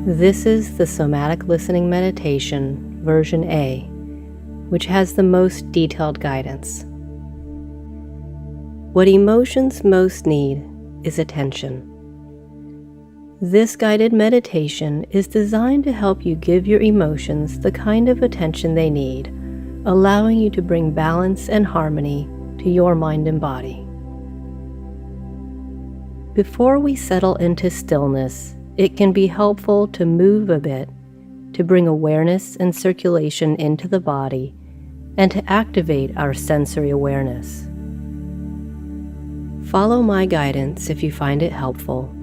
This is the Somatic Listening Meditation, version A, which has the most detailed guidance. What emotions most need is attention. This guided meditation is designed to help you give your emotions the kind of attention they need, allowing you to bring balance and harmony to your mind and body. Before we settle into stillness, it can be helpful to move a bit to bring awareness and circulation into the body and to activate our sensory awareness. Follow my guidance if you find it helpful,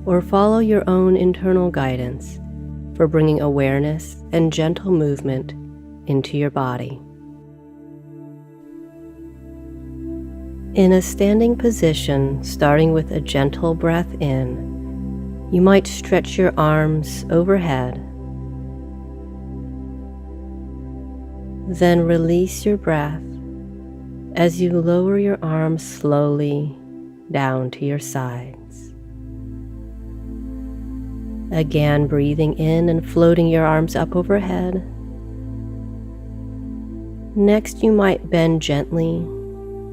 or follow your own internal guidance for bringing awareness and gentle movement into your body. In a standing position, starting with a gentle breath in, you might stretch your arms overhead. Then release your breath as you lower your arms slowly down to your sides. Again, breathing in and floating your arms up overhead. Next, you might bend gently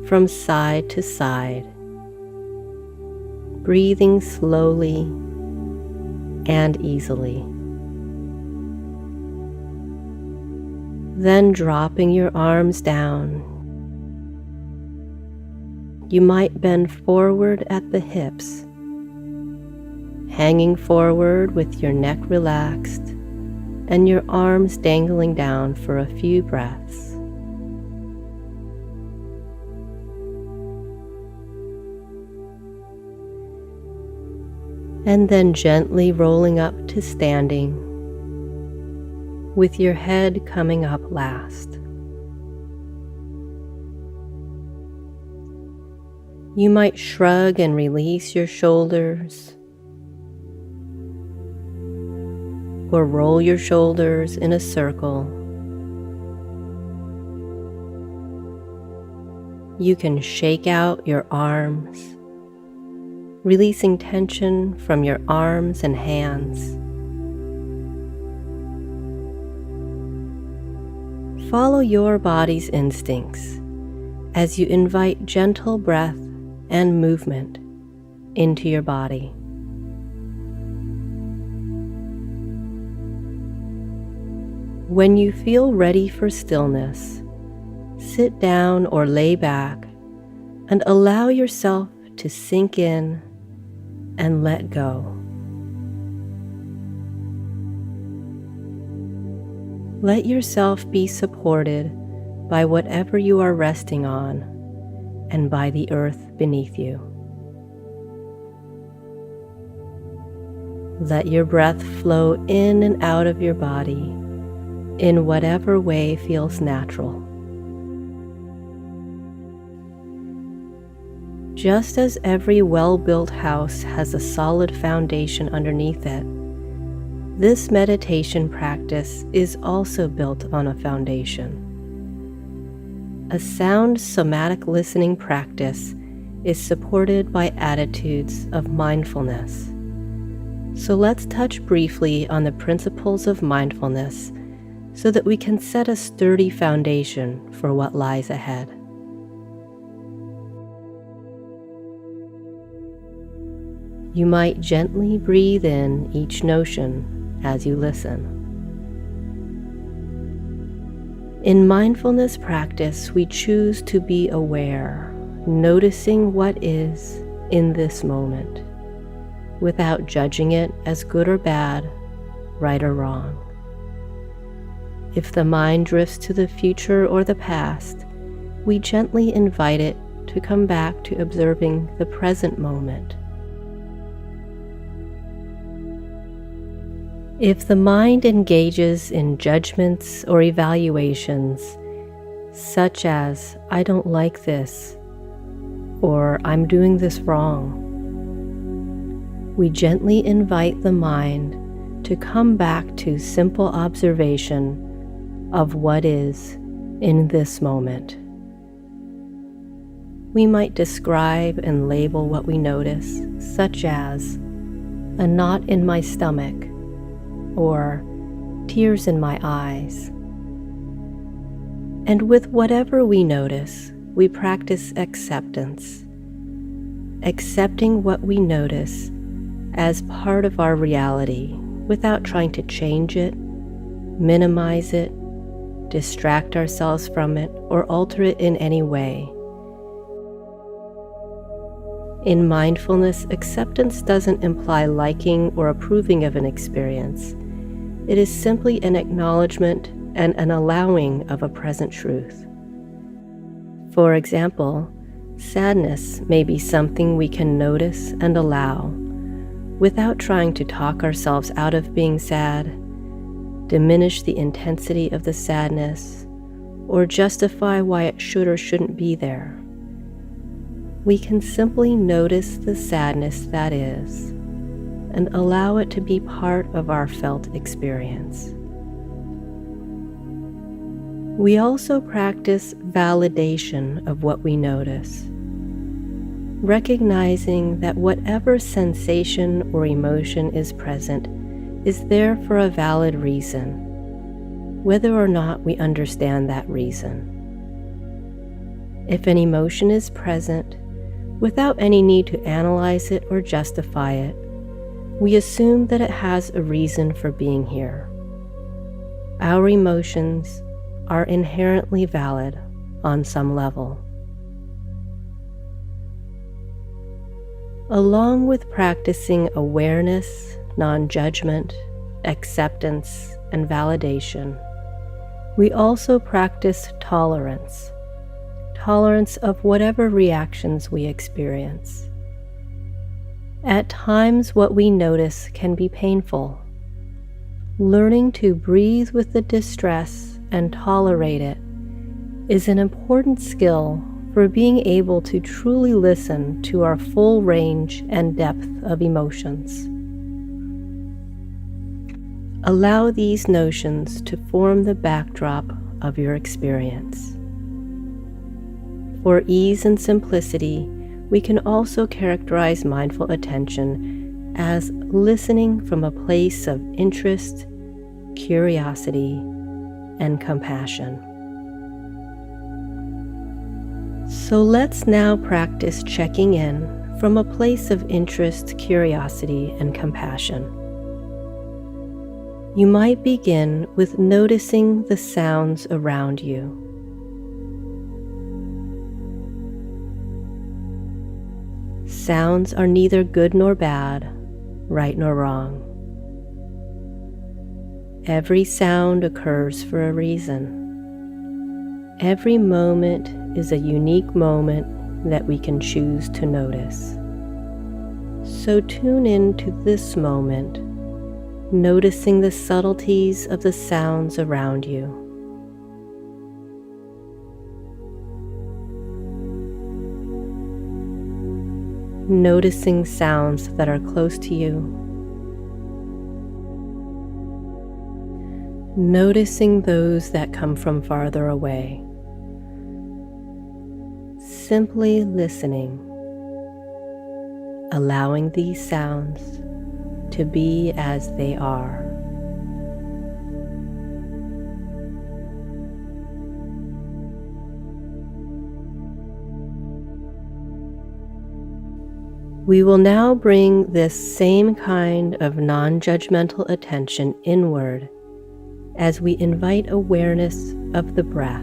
from side to side, breathing slowly and easily. Then dropping your arms down, you might bend forward at the hips, hanging forward with your neck relaxed and your arms dangling down for a few breaths. And then gently rolling up to standing, with your head coming up last. You might shrug and release your shoulders, or roll your shoulders in a circle. You can shake out your arms, releasing tension from your arms and hands. Follow your body's instincts as you invite gentle breath and movement into your body. When you feel ready for stillness, sit down or lay back and allow yourself to sink in and let go. Let yourself be supported by whatever you are resting on and by the earth beneath you. Let your breath flow in and out of your body in whatever way feels natural. Just as every well-built house has a solid foundation underneath it, this meditation practice is also built on a foundation. A sound somatic listening practice is supported by attitudes of mindfulness. So let's touch briefly on the principles of mindfulness so that we can set a sturdy foundation for what lies ahead. You might gently breathe in each notion as you listen. In mindfulness practice, we choose to be aware, noticing what is in this moment, without judging it as good or bad, right or wrong. If the mind drifts to the future or the past, we gently invite it to come back to observing the present moment. If the mind engages in judgments or evaluations, such as, "I don't like this," or "I'm doing this wrong," we gently invite the mind to come back to simple observation of what is in this moment. We might describe and label what we notice, such as, "a knot in my stomach," or tears in my eyes. And with whatever we notice, we practice acceptance, accepting what we notice as part of our reality without trying to change it, minimize it, distract ourselves from it, or alter it in any way. In mindfulness, acceptance doesn't imply liking or approving of an experience. It is simply an acknowledgement and an allowing of a present truth. For example, sadness may be something we can notice and allow without trying to talk ourselves out of being sad, diminish the intensity of the sadness, or justify why it should or shouldn't be there. We can simply notice the sadness that is and allow it to be part of our felt experience. We also practice validation of what we notice, recognizing that whatever sensation or emotion is present is there for a valid reason, whether or not we understand that reason. If an emotion is present, without any need to analyze it or justify it, we assume that it has a reason for being here. Our emotions are inherently valid on some level. Along with practicing awareness, non-judgment, acceptance, and validation, we also practice tolerance of whatever reactions we experience. At times, what we notice can be painful. Learning to breathe with the distress and tolerate it is an important skill for being able to truly listen to our full range and depth of emotions. Allow these notions to form the backdrop of your experience. For ease and simplicity, we can also characterize mindful attention as listening from a place of interest, curiosity, and compassion. So let's now practice checking in from a place of interest, curiosity, and compassion. You might begin with noticing the sounds around you. Sounds are neither good nor bad, right nor wrong. Every sound occurs for a reason. Every moment is a unique moment that we can choose to notice. So tune in to this moment, noticing the subtleties of the sounds around you. Noticing sounds that are close to you. Noticing those that come from farther away. Simply listening, allowing these sounds to be as they are. We will now bring this same kind of non-judgmental attention inward as we invite awareness of the breath.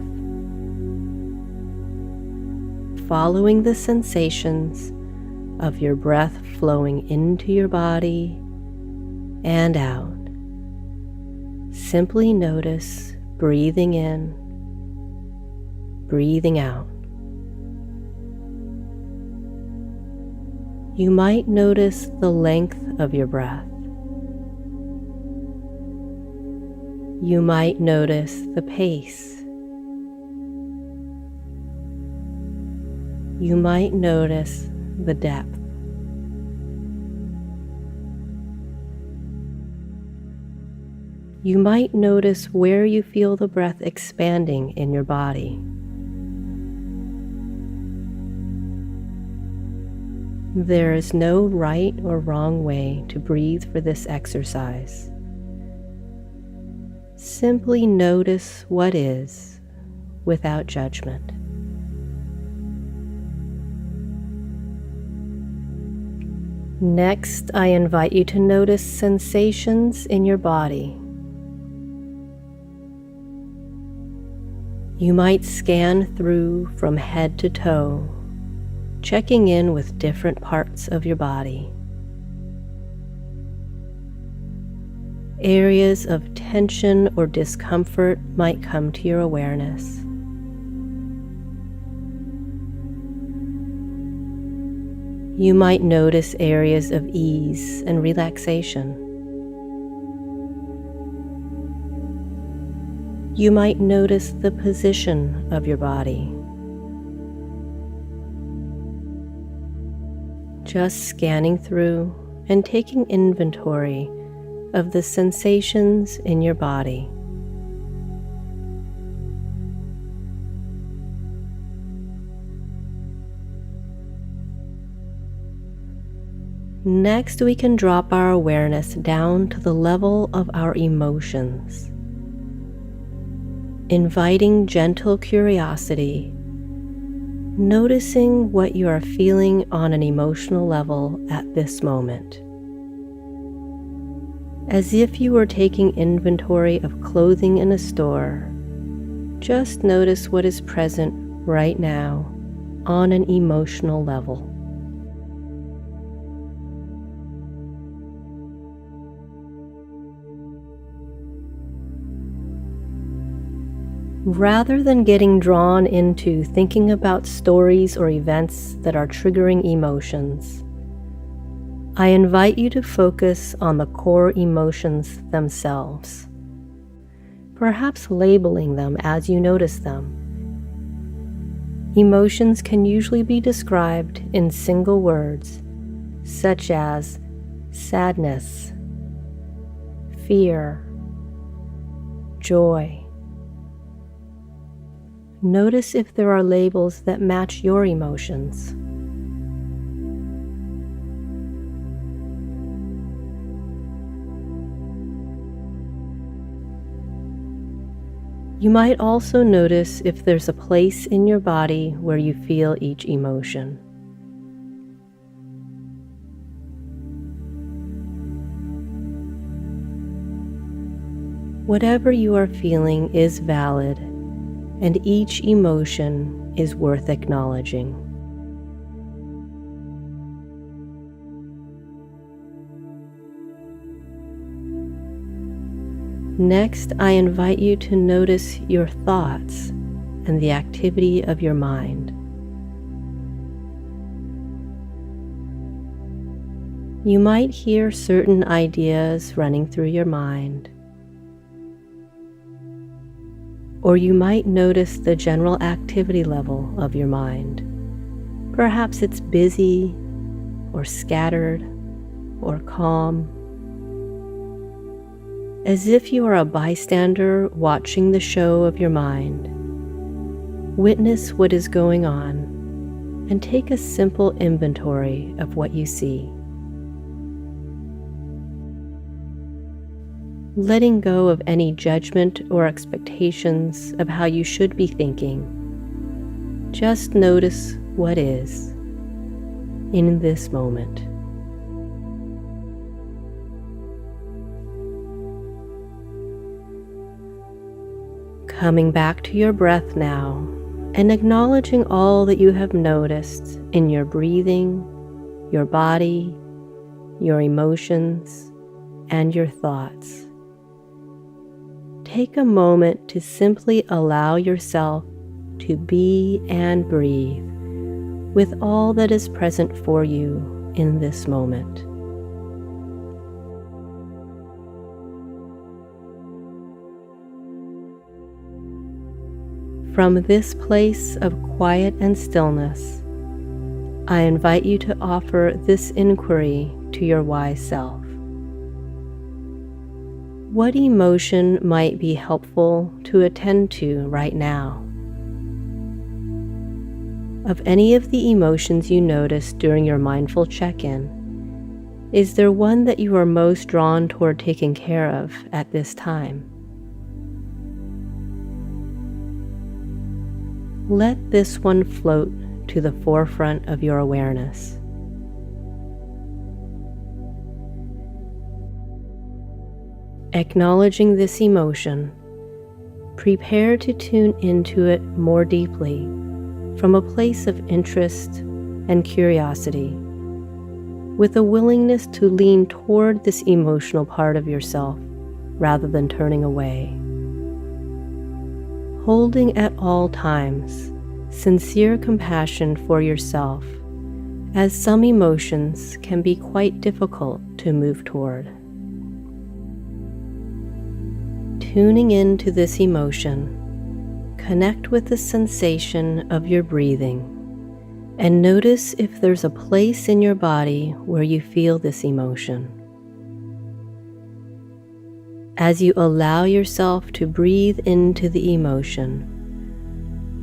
Following the sensations of your breath flowing into your body and out. Simply notice breathing in, breathing out. You might notice the length of your breath. You might notice the pace. You might notice the depth. You might notice where you feel the breath expanding in your body. There is no right or wrong way to breathe for this exercise. Simply notice what is without judgment. Next, I invite you to notice sensations in your body. You might scan through from head to toe, checking in with different parts of your body. Areas of tension or discomfort might come to your awareness. You might notice areas of ease and relaxation. You might notice the position of your body. Just scanning through and taking inventory of the sensations in your body. Next, we can drop our awareness down to the level of our emotions, inviting gentle curiosity, noticing what you are feeling on an emotional level at this moment. As if you were taking inventory of clothing in a store, just notice what is present right now on an emotional level. Rather than getting drawn into thinking about stories or events that are triggering emotions, I invite you to focus on the core emotions themselves, perhaps labeling them as you notice them. Emotions can usually be described in single words, such as sadness, fear, joy. Notice if there are labels that match your emotions. You might also notice if there's a place in your body where you feel each emotion. Whatever you are feeling is valid, and each emotion is worth acknowledging. Next, I invite you to notice your thoughts and the activity of your mind. You might hear certain ideas running through your mind, or you might notice the general activity level of your mind. Perhaps it's busy, or scattered, or calm. As if you are a bystander watching the show of your mind, witness what is going on and take a simple inventory of what you see. Letting go of any judgment or expectations of how you should be thinking, just notice what is in this moment. Coming back to your breath now and acknowledging all that you have noticed in your breathing, your body, your emotions, and your thoughts. Take a moment to simply allow yourself to be and breathe with all that is present for you in this moment. From this place of quiet and stillness, I invite you to offer this inquiry to your wise self. What emotion might be helpful to attend to right now? Of any of the emotions you notice during your mindful check-in, is there one that you are most drawn toward taking care of at this time? let this one float to the forefront of your awareness. Acknowledging this emotion, prepare to tune into it more deeply from a place of interest and curiosity, with a willingness to lean toward this emotional part of yourself rather than turning away. Holding at all times sincere compassion for yourself, as some emotions can be quite difficult to move toward. Tuning into this emotion, connect with the sensation of your breathing and notice if there's a place in your body where you feel this emotion. As you allow yourself to breathe into the emotion,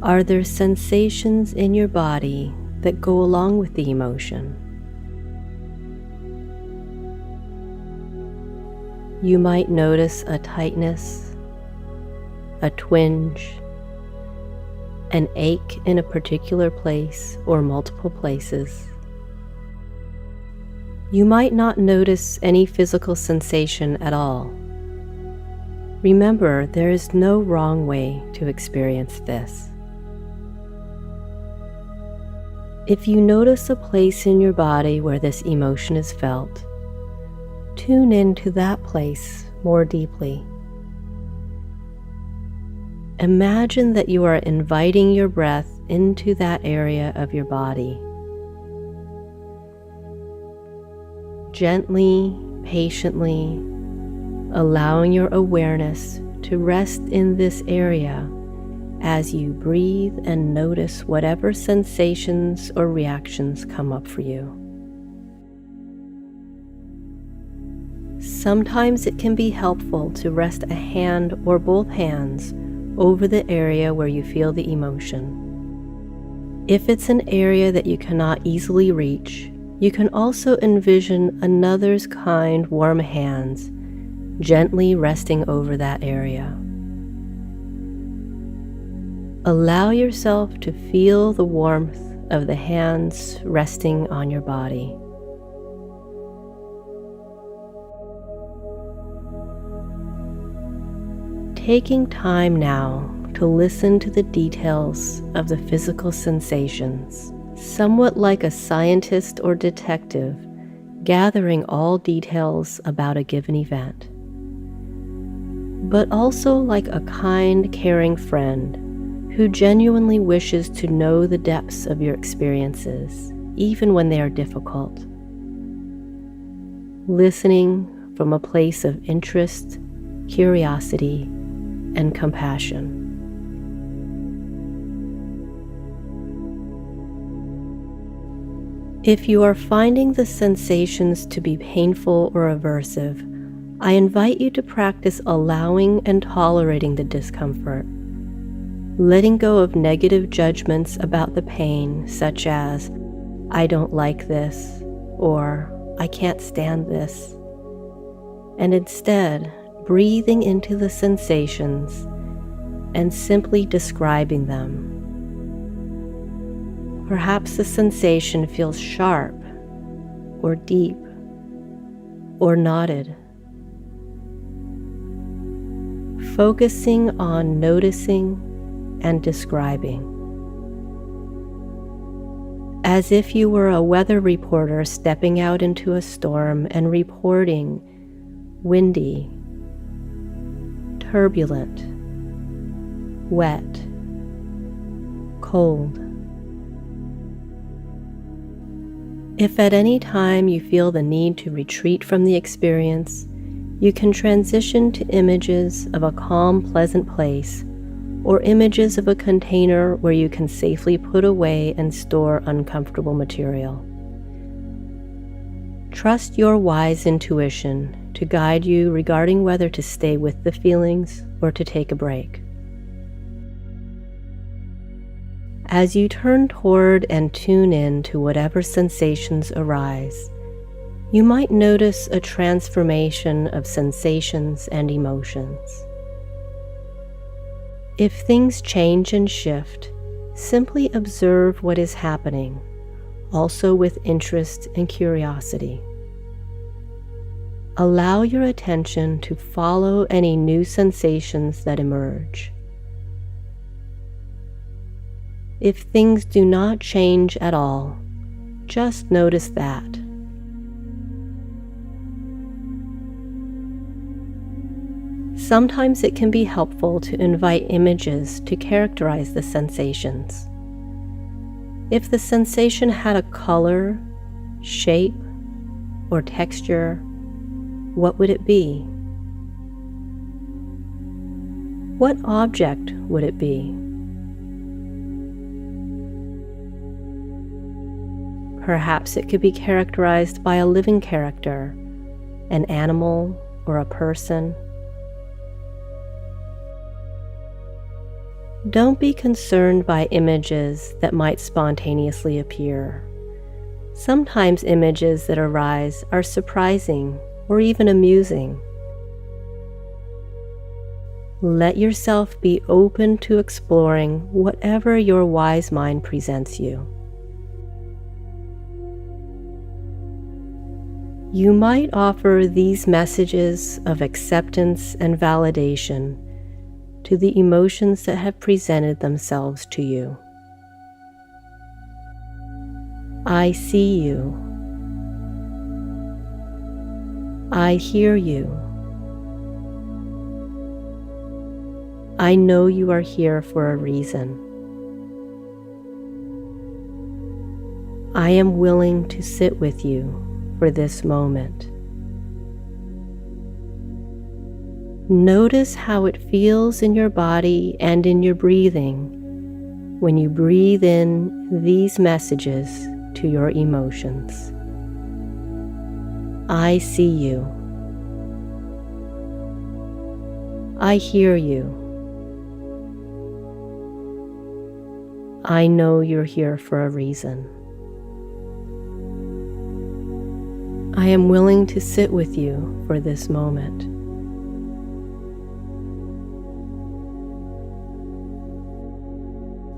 are there sensations in your body that go along with the emotion? You might notice a tightness, a twinge, an ache in a particular place or multiple places. You might not notice any physical sensation at all. Remember, there is no wrong way to experience this. If you notice a place in your body where this emotion is felt, tune into that place more deeply. Imagine that you are inviting your breath into that area of your body. Gently, patiently, allowing your awareness to rest in this area as you breathe and notice whatever sensations or reactions come up for you. Sometimes it can be helpful to rest a hand or both hands over the area where you feel the emotion. If it's an area that you cannot easily reach, you can also envision another's kind, warm hands gently resting over that area. Allow yourself to feel the warmth of the hands resting on your body. Taking time now to listen to the details of the physical sensations, somewhat like a scientist or detective gathering all details about a given event, but also like a kind, caring friend who genuinely wishes to know the depths of your experiences, even when they are difficult. Listening from a place of interest, curiosity, and compassion. If you are finding the sensations to be painful or aversive, I invite you to practice allowing and tolerating the discomfort, letting go of negative judgments about the pain, such as, "I don't like this," or "I can't stand this," and instead breathing into the sensations and simply describing them. Perhaps the sensation feels sharp or deep or knotted. Focusing on noticing and describing. As if you were a weather reporter stepping out into a storm and reporting windy, turbulent, wet, cold. If at any time you feel the need to retreat from the experience, you can transition to images of a calm, pleasant place, or images of a container where you can safely put away and store uncomfortable material. Trust your wise intuition to guide you regarding whether to stay with the feelings or to take a break. As you turn toward and tune in to whatever sensations arise, you might notice a transformation of sensations and emotions. If things change and shift, Simply observe what is happening, also with interest and curiosity. Allow your attention to follow any new sensations that emerge. If things do not change at all, just notice that. Sometimes it can be helpful to invite images to characterize the sensations. If the sensation had a color, shape, or texture, what would it be? What object would it be? Perhaps it could be characterized by a living character, an animal, or a person. Don't be concerned by images that might spontaneously appear. Sometimes images that arise are surprising or even amusing. Let yourself be open to exploring whatever your wise mind presents you. You might offer these messages of acceptance and validation to the emotions that have presented themselves to you. I see you. I hear you. I know you are here for a reason. I am willing to sit with you for this moment. Notice how it feels in your body and in your breathing when you breathe in these messages to your emotions. I see you. I hear you. I know you're here for a reason. I am willing to sit with you for this moment.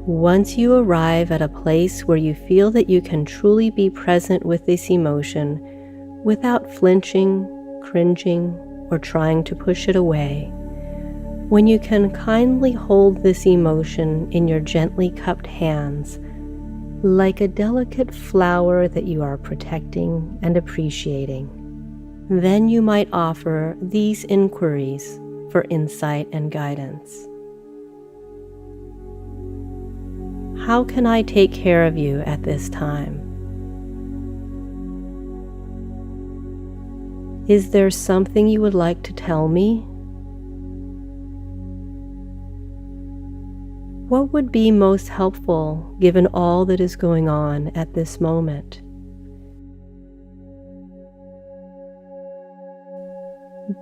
Once you arrive at a place where you feel that you can truly be present with this emotion without flinching, cringing, or trying to push it away, when you can kindly hold this emotion in your gently cupped hands, like a delicate flower that you are protecting and appreciating, then you might offer these inquiries for insight and guidance. How can I take care of you at this time? Is there something you would like to tell me? What would be most helpful given all that is going on at this moment?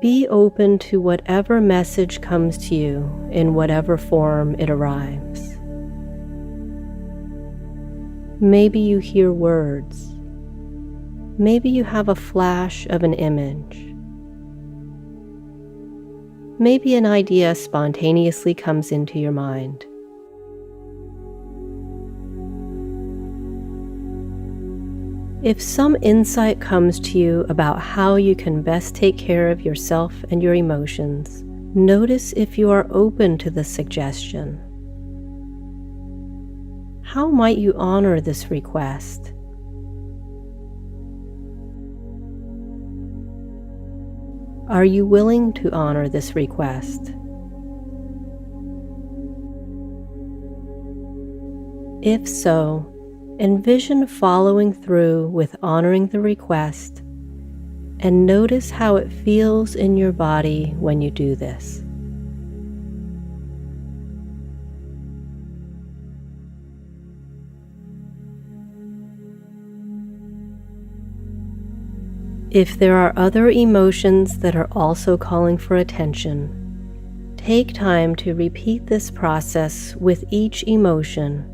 Be open to whatever message comes to you in whatever form it arrives. Maybe you hear words. Maybe you have a flash of an image. Maybe an idea spontaneously comes into your mind. If some insight comes to you about how you can best take care of yourself and your emotions, notice if you are open to the suggestion. How might you honor this request? Are you willing to honor this request? If so, envision following through with honoring the request and notice how it feels in your body when you do this. If there are other emotions that are also calling for attention, take time to repeat this process with each emotion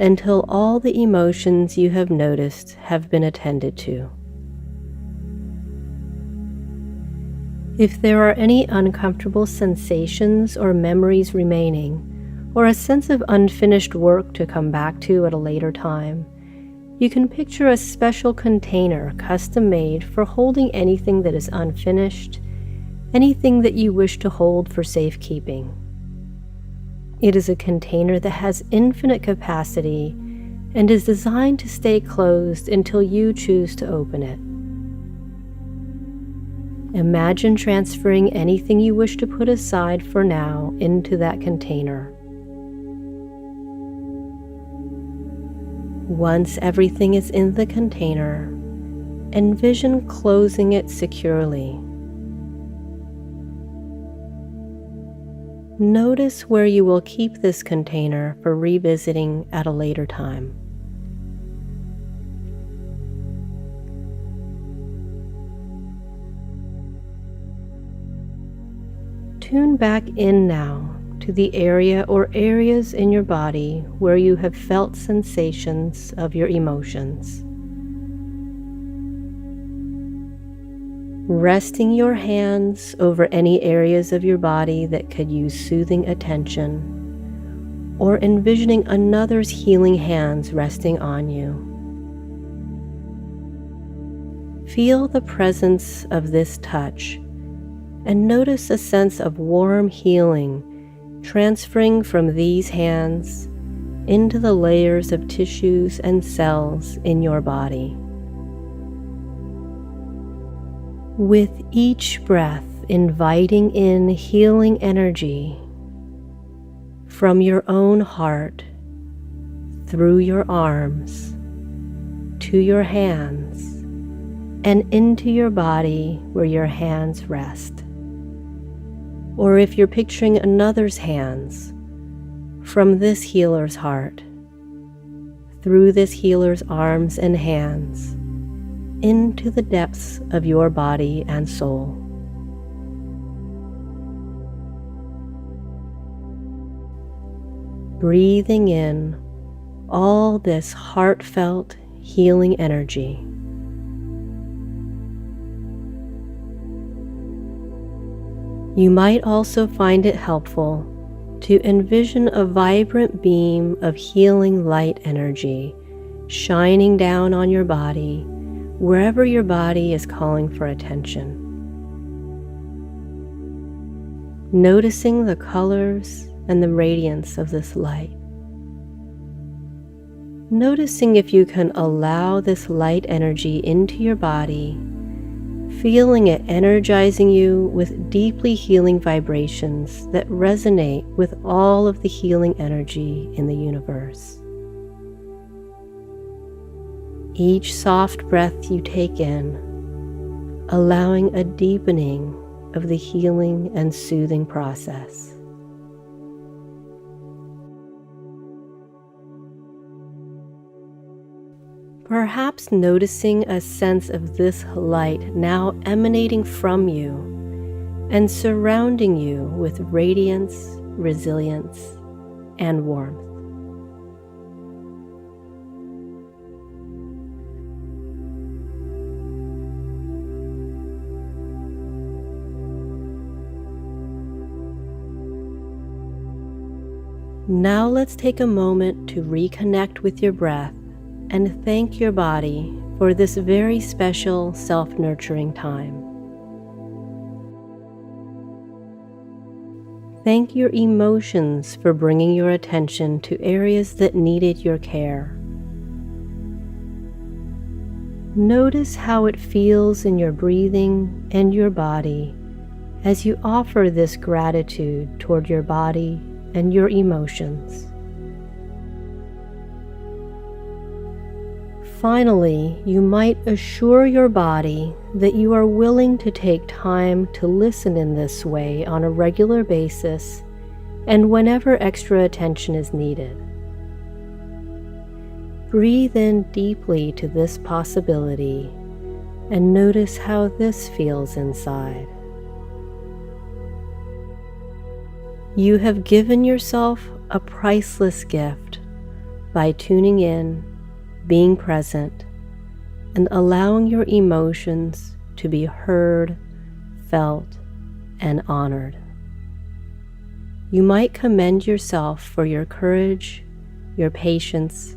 until all the emotions you have noticed have been attended to. If there are any uncomfortable sensations or memories remaining, or a sense of unfinished work to come back to at a later time, you can picture a special container custom-made for holding anything that is unfinished, anything that you wish to hold for safekeeping. It is a container that has infinite capacity and is designed to stay closed until you choose to open it. Imagine transferring anything you wish to put aside for now into that container. Once everything is in the container, envision closing it securely. Notice where you will keep this container for revisiting at a later time. Tune back in now to the area or areas in your body where you have felt sensations of your emotions. Resting your hands over any areas of your body that could use soothing attention, or envisioning another's healing hands resting on you. Feel the presence of this touch and notice a sense of warm healing transferring from these hands into the layers of tissues and cells in your body. With each breath, inviting in healing energy from your own heart, through your arms, to your hands, and into your body where your hands rest. Or if you're picturing another's hands, from this healer's heart, through this healer's arms and hands, into the depths of your body and soul. Breathing in all this heartfelt healing energy. You might also find it helpful to envision a vibrant beam of healing light energy shining down on your body wherever your body is calling for attention. Noticing the colors and the radiance of this light. Noticing if you can allow this light energy into your body, feeling it energizing you with deeply healing vibrations that resonate with all of the healing energy in the universe. Each soft breath you take in, allowing a deepening of the healing and soothing process. Perhaps noticing a sense of this light now emanating from you and surrounding you with radiance, resilience, and warmth. Now let's take a moment to reconnect with your breath and thank your body for this very special self-nurturing time. Thank your emotions for bringing your attention to areas that needed your care. Notice how it feels in your breathing and your body as you offer this gratitude toward your body and your emotions. Finally, you might assure your body that you are willing to take time to listen in this way on a regular basis and whenever extra attention is needed. Breathe in deeply to this possibility and notice how this feels inside. You have given yourself a priceless gift by tuning in, being present, and allowing your emotions to be heard, felt, and honored. You might commend yourself for your courage, your patience,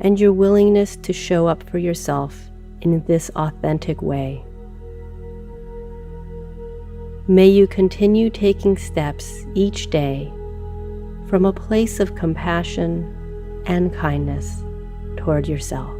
and your willingness to show up for yourself in this authentic way. May you continue taking steps each day from a place of compassion and kindness toward yourself.